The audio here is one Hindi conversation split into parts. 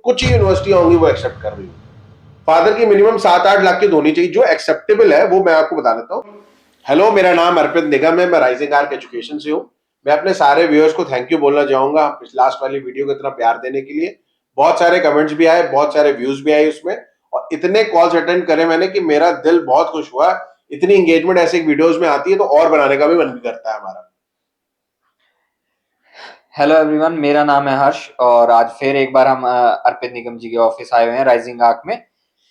कुछ ही यूनिवर्सिटियां होंगी वो एक्सेप्ट कर रही होंगी। फादर की मिनिमम 7-8 लाख की होनी चाहिए, जो एक्सेप्टेबल है वो मैं आपको बता देता हूँ। हेलो, मेरा नाम अर्पित निगम है, मैं राइजिंग आर्क एजुकेशन से हूँ। मैं अपने सारे व्यूअर्स को थैंक यू बोलना चाहूंगा लास्ट वाली वीडियो को इतना प्यार देने के लिए। बहुत सारे कमेंट्स भी आए, बहुत सारे व्यूज भी आए उसमें, और इतने कॉल्स अटेंड करे मैंने कि मेरा दिल बहुत खुश हुआ। इतनी एंगेजमेंट ऐसे वीडियोस में आती है तो और बनाने का भी मन भी करता है हमारा। हेलो एवरीवन, मेरा नाम है हर्ष और आज फिर एक बार हम अर्पित निगम जी के ऑफिस आए हुए हैं राइजिंग आर्क में।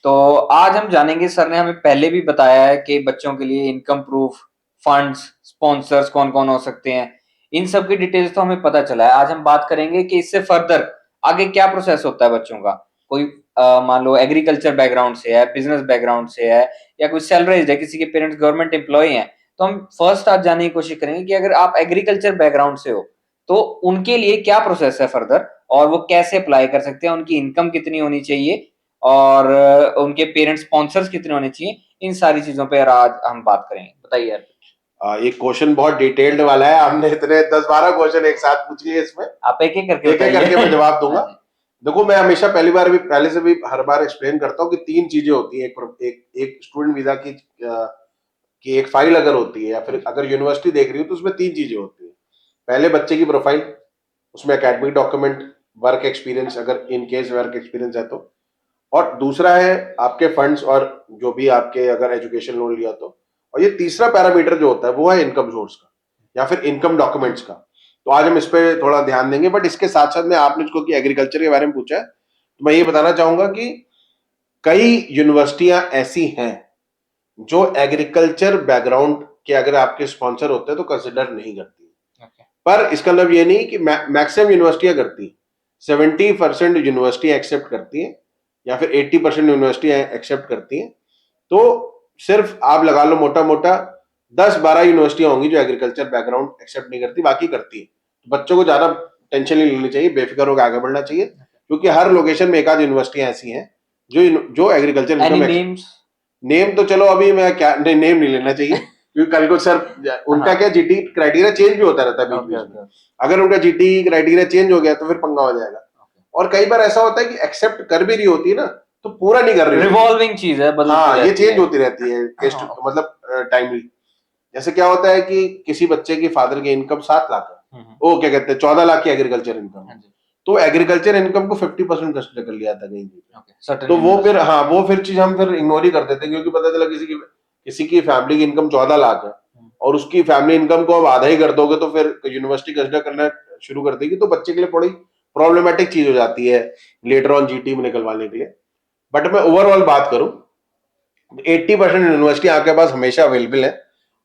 तो आज हम जानेंगे, सर ने हमें पहले भी बताया है कि बच्चों के लिए इनकम प्रूफ, फंड्स, स्पॉन्सर्स कौन कौन हो सकते हैं। इन सब की डिटेल्स तो हमें पता चला है। आज हम बात करेंगे कि इससे फर्दर आगे क्या प्रोसेस होता है बच्चों का। कोई मान लो एग्रीकल्चर बैकग्राउंड से है, बिजनेस बैकग्राउंड से है, या कोई सैलरीज है, किसी के पेरेंट्स गवर्नमेंट एम्प्लॉय हैं। तो हम फर्स्ट आज जानने की कोशिश करेंगे कि अगर आप एग्रीकल्चर बैकग्राउंड से हो तो उनके लिए क्या प्रोसेस है फर्दर, और वो कैसे अप्लाई कर सकते हैं, उनकी इनकम कितनी होनी चाहिए, और उनके पेरेंट्स स्पॉन्सर्स कितने होने चाहिए। इन सारी चीजों पे आज हम बात करेंगे। बताइए यार। ये क्वेश्चन बहुत डिटेल्ड वाला है, हमने इतने 10-12 क्वेश्चन एक साथ पूछ लिए इसमें। आप एक एक करके एक एक करके मैं जवाब दूंगा। हाँ जी। देखो, मैं हमेशा पहले से भी हर बार एक्सप्लेन करता हूँ कि 3 चीजें होती है। एक स्टूडेंट वीजा की एक फाइल अगर होती है, या फिर अगर यूनिवर्सिटी देख रही हो तो उसमें 3 चीजें होती है। पहले बच्चे की प्रोफाइल, उसमें एकेडमिक डॉक्यूमेंट, वर्क एक्सपीरियंस अगर इन केस वर्क एक्सपीरियंस है तो, और दूसरा है आपके फंड्स और जो भी आपके अगर एजुकेशन लोन लिया तो, और ये तीसरा पैरामीटर जो होता है वो है इनकम सोर्स का या फिर इनकम डॉक्यूमेंट्स का। तो आज हम इस पे थोड़ा ध्यान देंगे। बट इसके साथ साथ में आपने इसको कि एग्रीकल्चर के बारे में पूछा है, तो मैं ये बताना चाहूंगा कि कई यूनिवर्सिटियां ऐसी हैं जो एग्रीकल्चर बैकग्राउंड के अगर आपके स्पॉन्सर होते हैं तो कंसिडर नहीं करती। पर इसका मतलब ये नहीं कि मैक्सिमम यूनिवर्सिटियां करती हैं। 70% यूनिवर्सिटी एक्सेप्ट करती हैं, या फिर 80% यूनिवर्सिटी एक्सेप्ट करती हैं। तो सिर्फ आप लगा लो मोटा मोटा 10-12 यूनिवर्सिटियां होंगी जो एग्रीकल्चर बैकग्राउंड एक्सेप्ट नहीं करती, बाकी करती है। तो बच्चों को ज्यादा टेंशन नहीं लेनी चाहिए, बेफिक्र होकर आगे बढ़ना चाहिए, क्योंकि हर लोकेशन में एक आध यूनिवर्सिटियां ऐसी हैं जो एग्रीकल्चर इनकम। नेम तो चलो अभी मैं क्या नेम नहीं लेना चाहिए, क्योंकि कल को सर उनका क्या जीटी क्राइटेरिया चेंज भी होता रहता है बीच बीच में। अगर उनका जीटी क्राइटेरिया चेंज हो गया तो फिर पंगा हो जाएगा। और कई बार ऐसा होता है कि एक्सेप्ट कर भी रही होती है ना, तो पूरा नहीं कर रही, रिवॉल्विंग चीज है, हाँ, ये चेंज होती रहती है मतलब टाइमली। जैसे क्या होता है कि किसी बच्चे की फादर की इनकम 7 लाख है, वो क्या कहते हैं 14 लाख की एग्रीकल्चर इनकम, तो एग्रीकल्चर इनकम को 50% कंसिडर कर लिया था कहीं भी। तो वो फिर, हाँ, वो फिर चीज हम फिर इग्नोर ही कर देते हैं, क्योंकि पता चला किसी की फैमिली की इनकम 14 लाख है और उसकी फैमिली इनकम को अब आधा ही कर दोगे तो फिर यूनिवर्सिटी कंसिडर करना शुरू कर देगी, तो बच्चे के लिए बड़ी प्रॉब्लमेटिक चीज हो जाती है लेटर ऑन जीटी में निकलवाने के लिए। बट मैं ओवरऑल बात करूं, 80% यूनिवर्सिटी आपके पास हमेशा अवेलेबल है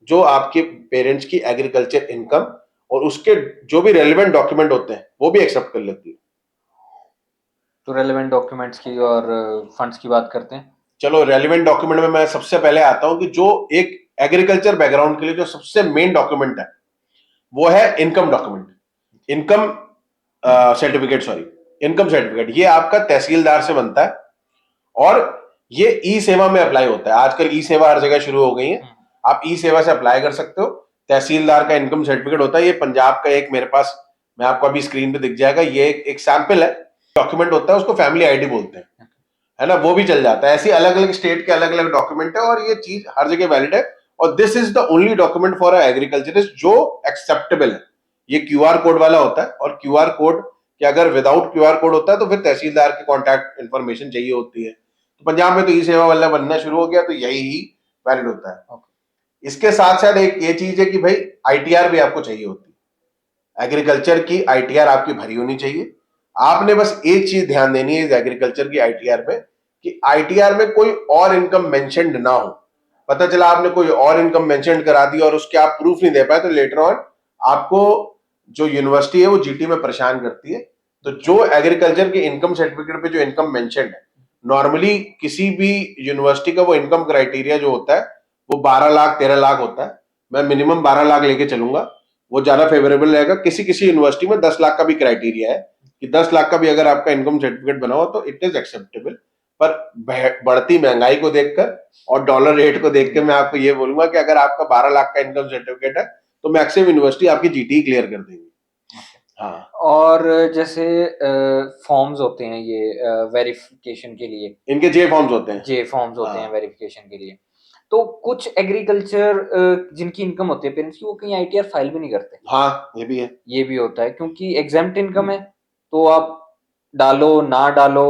जो आपके पेरेंट्स की एग्रीकल्चर इनकम और उसके जो भी रेलिवेंट डॉक्यूमेंट होते हैं वो भी एक्सेप्ट कर लेती है। तो रेलेवेंट डॉक्यूमेंट्स की और फंड्स की बात करते हैं। चलो, रेलिवेंट डॉक्यूमेंट में मैं सबसे पहले आता हूं कि जो एक एग्रीकल्चर बैकग्राउंड के लिए जो सबसे मेन डॉक्यूमेंट है वो है income document, income certificate, sorry, income certificate. ये आपका तहसीलदार से बनता है और ये ई सेवा में अप्लाई होता है। आजकल ई सेवा हर जगह शुरू हो गई है, आप ई सेवा से अप्लाई कर सकते हो। तहसीलदार का इनकम सर्टिफिकेट होता है। ये पंजाब का एक मेरे पास, मैं आपको अभी स्क्रीन पे दिख जाएगा, ये एक सैंपल है डॉक्यूमेंट होता है, उसको फैमिली आईडी बोलते हैं, है ना, वो भी चल जाता है। ऐसी अलग अलग स्टेट के अलग अलग डॉक्यूमेंट है और ये चीज हर जगह वैलिड है। और this is the only document for a agriculturist जो एक्सेप्टेबल है। ये क्यूआर कोड वाला होता है, और क्यूआर कोड के अगर विदाउट क्यूआर कोड होता है तो फिर तहसीलदार की कॉन्टैक्ट इन्फॉर्मेशन चाहिए होती है। तो पंजाब में तो ई सेवा वाला बनना शुरू हो गया, तो यही ही वैलिड होता है। इसके साथ साथ एक ये चीज है कि भाई आईटीआर भी आपको चाहिए होती है। एग्रीकल्चर की आईटीआर आपकी भरी होनी चाहिए। आपने बस एक चीज ध्यान देनी है इस एग्रीकल्चर की आईटीआर में, कि आईटीआर में कोई और इनकम मेंशन्ड ना हो। पता चला आपने कोई और इनकम मेंशन करा दी और उसके आप प्रूफ नहीं दे पाए, तो लेटर ऑन आपको जो यूनिवर्सिटी है वो जीटी में परेशान करती है। तो जो एग्रीकल्चर के इनकम सर्टिफिकेट पे जो इनकम मेंशन्ड है, नॉर्मली किसी भी यूनिवर्सिटी का वो इनकम क्राइटेरिया जो होता है वो 12 लाख 13 लाख होता है। मैं मिनिमम 12 लाख लेके चलूंगा, वो ज्यादा फेवरेबल रहेगा। किसी किसी यूनिवर्सिटी में 10 लाख का भी क्राइटेरिया है कि 10 लाख का भी अगर आपका इनकम सर्टिफिकेट बना हो तो इट इज एक्सेप्टेबल। पर बढ़ती महंगाई को देखकर और डॉलर रेट को देख के मैं आपको ये बोलूंगा कि अगर आपका 12 लाख का इनकम सर्टिफिकेट है तो मैक्सिमम यूनिवर्सिटी आपकी जीटी क्लियर कर देंगी। हाँ, और जैसे फॉर्म्स होते हैं ये वेरिफिकेशन के लिए, इनके जे फॉर्म्स होते हैं। जे फॉर्म्स होते हैं हाँ, वेरिफिकेशन के लिए। तो कुछ एग्रीकल्चर जिनकी इनकम होती है पेरेंट्स की, वो कहीं आईटीआर फाइल भी नहीं करते। हाँ, ये भी है। ये भी होता है क्योंकि एग्जेम्प्ट इनकम है, तो आप डालो ना डालो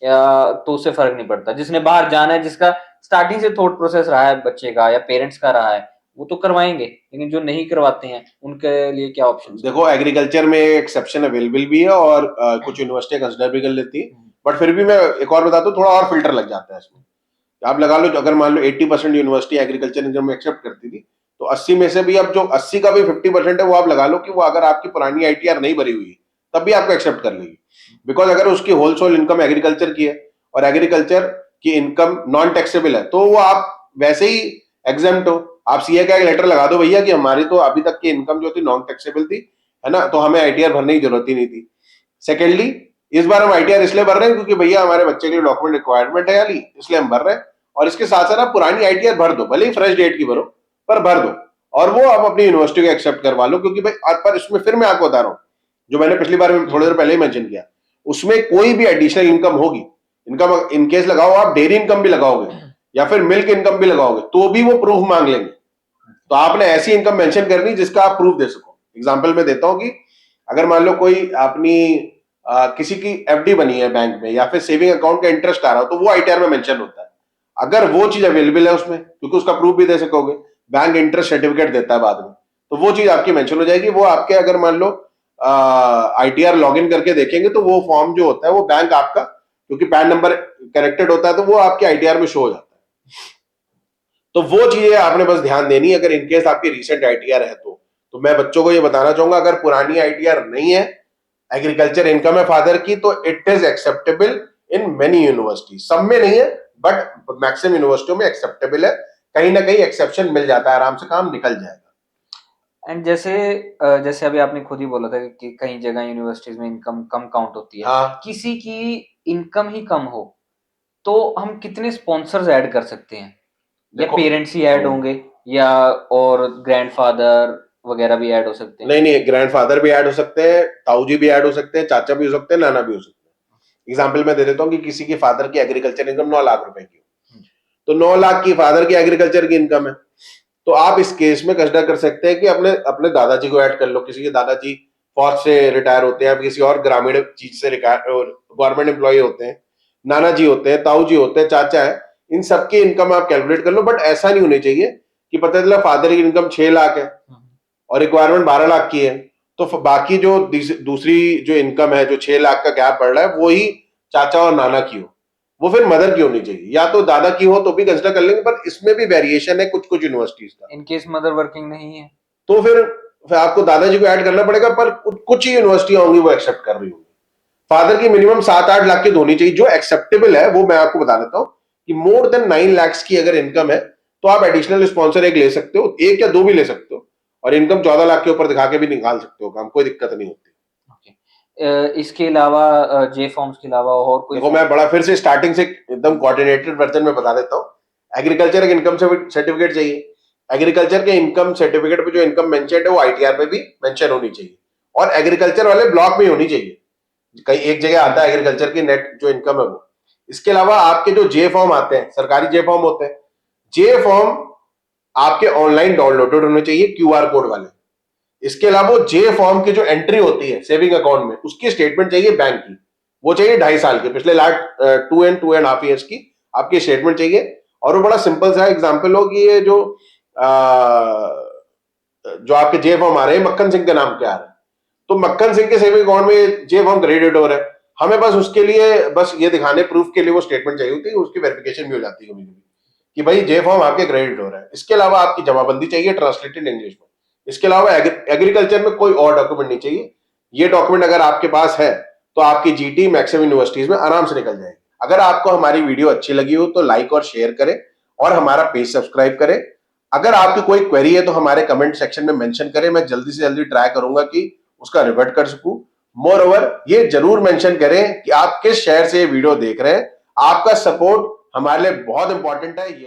या तो उससे फर्क नहीं पड़ता। जिसने बाहर जाना है, जिसका स्टार्टिंग से थॉट प्रोसेस रहा है बच्चे का या पेरेंट्स का रहा है, वो तो करवाएंगे, लेकिन जो नहीं करवाते हैं उनके लिए क्या ऑप्शन है? देखो, एग्रीकल्चर में एक्सेप्शन अवेलेबल भी है और कुछ यूनिवर्सिटियां कंसिडर भी कर लेती है, बट फिर भी मैं एक और बताता हूँ, थोड़ा और फिल्टर लग जाता है इसमें। आप लगा लो, अगर मान लो 80% यूनिवर्सिटी एग्रीकल्चर इनकम में एक्सेप्ट करती थी, तो 80 में से भी अब जो 80 का भी 50% है, वो आप लगा लो कि वो अगर आपकी पुरानी आईटीआर नहीं भरी हुई है, तब भी आपको एक्सेप्ट कर लेगी। बिकॉज अगर उसकी होलसेल इनकम एग्रीकल्चर की है और एग्रीकल्चर की इनकम नॉन टैक्सेबल है, तो वो आप वैसे ही एग्जेम्प्ट हो। आप सीए का एक लेटर लगा दो भैया कि हमारी तो अभी तक की इनकम जो थी नॉन टैक्सेबल थी, है ना, तो हमें आईटीआर भरने की जरूरत ही नहीं थी। सेकेंडली, इस बार हम आईटीआर इसलिए भर रहे हैं क्योंकि भैया हमारे बच्चे के लिए डॉक्यूमेंट रिक्वायरमेंट है याली, इसलिए हम भर रहे हैं। और इसके साथ साथ आप पुरानी आईटीआर भर दो, भले ही फ्रेश डेट की भरो, पर भर दो, और वो आप अपनी यूनिवर्सिटी को एक्सेप्ट करवा लो। क्योंकि भाई, पर इसमें फिर मैं आपको बता रहा हूँ, जो मैंने पिछली बार में थोड़ी देर पहले ही मेंशन किया, उसमें कोई भी एडिशनल इनकम होगी, इनकम इनकेस लगाओ, आप डेयरी इनकम भी लगाओगे या फिर मिल्क इनकम भी लगाओगे, तो भी वो प्रूफ मांग लेंगे। तो आपने ऐसी इनकम मेंशन करनी जिसका आप प्रूफ दे सको। एग्जांपल में देता हूं कि अगर मान लो कोई अपनी किसी की एफडी बनी है बैंक में, या फिर सेविंग अकाउंट का इंटरेस्ट आ रहा हो, तो वो आईटीआर में मेंशन होता है। अगर वो चीज अवेलेबल है उसमें, क्योंकि उसका प्रूफ भी दे सकोगे, बैंक इंटरेस्ट सर्टिफिकेट देता है बाद में, तो वो चीज आपकी मेंशन हो जाएगी। वो आपके, अगर मान लो आईटीआर लॉग इन करके देखेंगे, तो वो फॉर्म जो होता है वो बैंक आपका, क्योंकि पैन नंबर कनेक्टेड होता है, तो वो आपके आईटीआर में शो हो जाता है। तो वो चीजें आपने बस ध्यान देनी है, अगर इनकेस आपकी रिसेंट आईटीआर है तो मैं बच्चों को ये बताना चाहूंगा, अगर पुरानी आईटीआर नहीं है, एग्रीकल्चर इनकम है फादर की, तो it is acceptable in many university. सब में नहीं है, बट मैक्सिमम यूनिवर्सिटियों में एक्सेप्टेबल है। कहीं ना कहीं एक्सेप्शन मिल जाता है, आराम से काम निकल जाएगा। एंड जैसे जैसे अभी आपने खुद ही बोला था कि कई जगह यूनिवर्सिटीज में इनकम कम काउंट होती है। हाँ, किसी की इनकम ही कम हो, तो हम कितने स्पॉन्सर्स ऐड कर सकते हैं? या देखो, पेरेंट्स ही ऐड होंगे, या और ग्रैंडफादर वगैरह भी ऐड हो सकते हैं? नहीं नहीं, ग्रैंडफादर भी ऐड हो सकते हैं, ताऊ जी भी ऐड हो सकते हैं, चाचा भी हो सकते हैं, नाना भी हो सकते हैं। एग्जाम्पल मैं दे देता हूँ कि किसी की फादर की एग्रीकल्चर इनकम 9 लाख रुपए की हो, तो 9 लाख की फादर की एग्रीकल्चर की इनकम है, तो आप इस केस में कंसिडर कर सकते हैं कि अपने अपने दादाजी को ऐड कर लो। किसी के दादाजी फौज से रिटायर होते हैं, किसी और ग्रामीण चीज से गवर्नमेंट एम्प्लॉय होते हैं, नाना जी होते हैं, ताऊ जी होते हैं, चाचा है, इन सबकी इनकम आप कैलकुलेट कर लो। बट ऐसा नहीं होनी चाहिए कि पता चला फादर की इनकम 6 लाख है और रिक्वायरमेंट 12 लाख की है, तो बाकी जो दूसरी जो इनकम है, जो 6 लाख का गैप बढ़ रहा है, वो ही चाचा और नाना की हो, वो फिर मदर की होनी चाहिए, या तो दादा की हो तो भी कंसिडर कर लेंगे। पर इसमें भी वेरिएशन है कुछ कुछ यूनिवर्सिटीज का। इन केस मदर वर्किंग नहीं है, तो फिर आपको दादाजी को ऐड करना पड़ेगा, पर कुछ ही यूनिवर्सिटियां होंगी वो एक्सेप्ट कर रही होंगी। फादर की मिनिमम 7-8 लाख की तो होनी चाहिए, जो एक्सेप्टेबल है वो मैं आपको बता देता हूं कि मोर देन 9 लाख की अगर इनकम है, तो आप एडिशनल स्पॉन्सर एक ले सकते हो, एक या दो भी ले सकते हो, और इनकम 14 लाख के ऊपर दिखा के भी निकाल सकते हो काम, कोई दिक्कत नहीं होती। इसके अलावा जे फॉर्म्स के अलावा और कोई देखो, मैं बड़ा फिर से स्टार्टिंग से एकदम कोऑर्डिनेटेड वर्जन में बता देता हूँ। एग्रीकल्चर एक इनकम सर्टिफिकेट चाहिए, एग्रीकल्चर के इनकम सर्टिफिकेट पे जो इनकम मेंशन है वो आईटीआर पे भी मेंशन होनी चाहिए, और एग्रीकल्चर वाले ब्लॉक में होनी चाहिए। कहीं एक जगह आता है एग्रीकल्चर की नेट जो इनकम है वो। इसके अलावा आपके जो जे फॉर्म आते हैं, सरकारी जे फॉर्म होते हैं, जे फॉर्म आपके ऑनलाइन डाउनलोडेड होने चाहिए, क्यूआर कोड वाले। इसके अलावा जे फॉर्म की जो एंट्री होती है सेविंग अकाउंट में, उसकी स्टेटमेंट चाहिए बैंक की, वो चाहिए 2.5 साल की, पिछले लास्ट 2.5 ईयर्स की आपकी स्टेटमेंट चाहिए। और वो बड़ा सिंपल सा एग्जाम्पल हो कि ये जो आपके जे फॉर्म आ रहे हैं मक्खन सिंह के नाम के आ रहे हैं, तो मक्खन सिंह के सेविंग अकाउंट में जे फॉर्म क्रेडिट हो रहा है, हमें बस उसके लिए, बस ये दिखाने प्रूफ के लिए वो स्टेटमेंट चाहिए होती है, उसकी वेरिफिकेशन भी हो जाती है कभी कभी कि भाई जे फॉर्म आपके क्रेडिट हो रहा है। इसके अलावा आपकी जमाबंदी चाहिए ट्रांसलेटेड इंग्लिश में। इसके अलावा एग्रीकल्चर में कोई और डॉक्यूमेंट नहीं चाहिए। ये डॉक्यूमेंट अगर आपके पास है, तो आपकी जीटी मैक्सिमम यूनिवर्सिटीज में आराम से निकल जाएगी। अगर आपको हमारी वीडियो अच्छी लगी हो तो लाइक और शेयर करें, और हमारा पेज सब्सक्राइब करें। अगर आपकी कोई क्वेरी है तो हमारे कमेंट सेक्शन में मेंशन करें, मैं जल्दी से जल्दी ट्राई करूंगा कि उसका रिवर्ट कर सकूं। मोर ओवर, ये जरूर मेंशन करें कि आप किस शहर से ये वीडियो देख रहे हैं। आपका सपोर्ट हमारे लिए बहुत इंपॉर्टेंट है। यही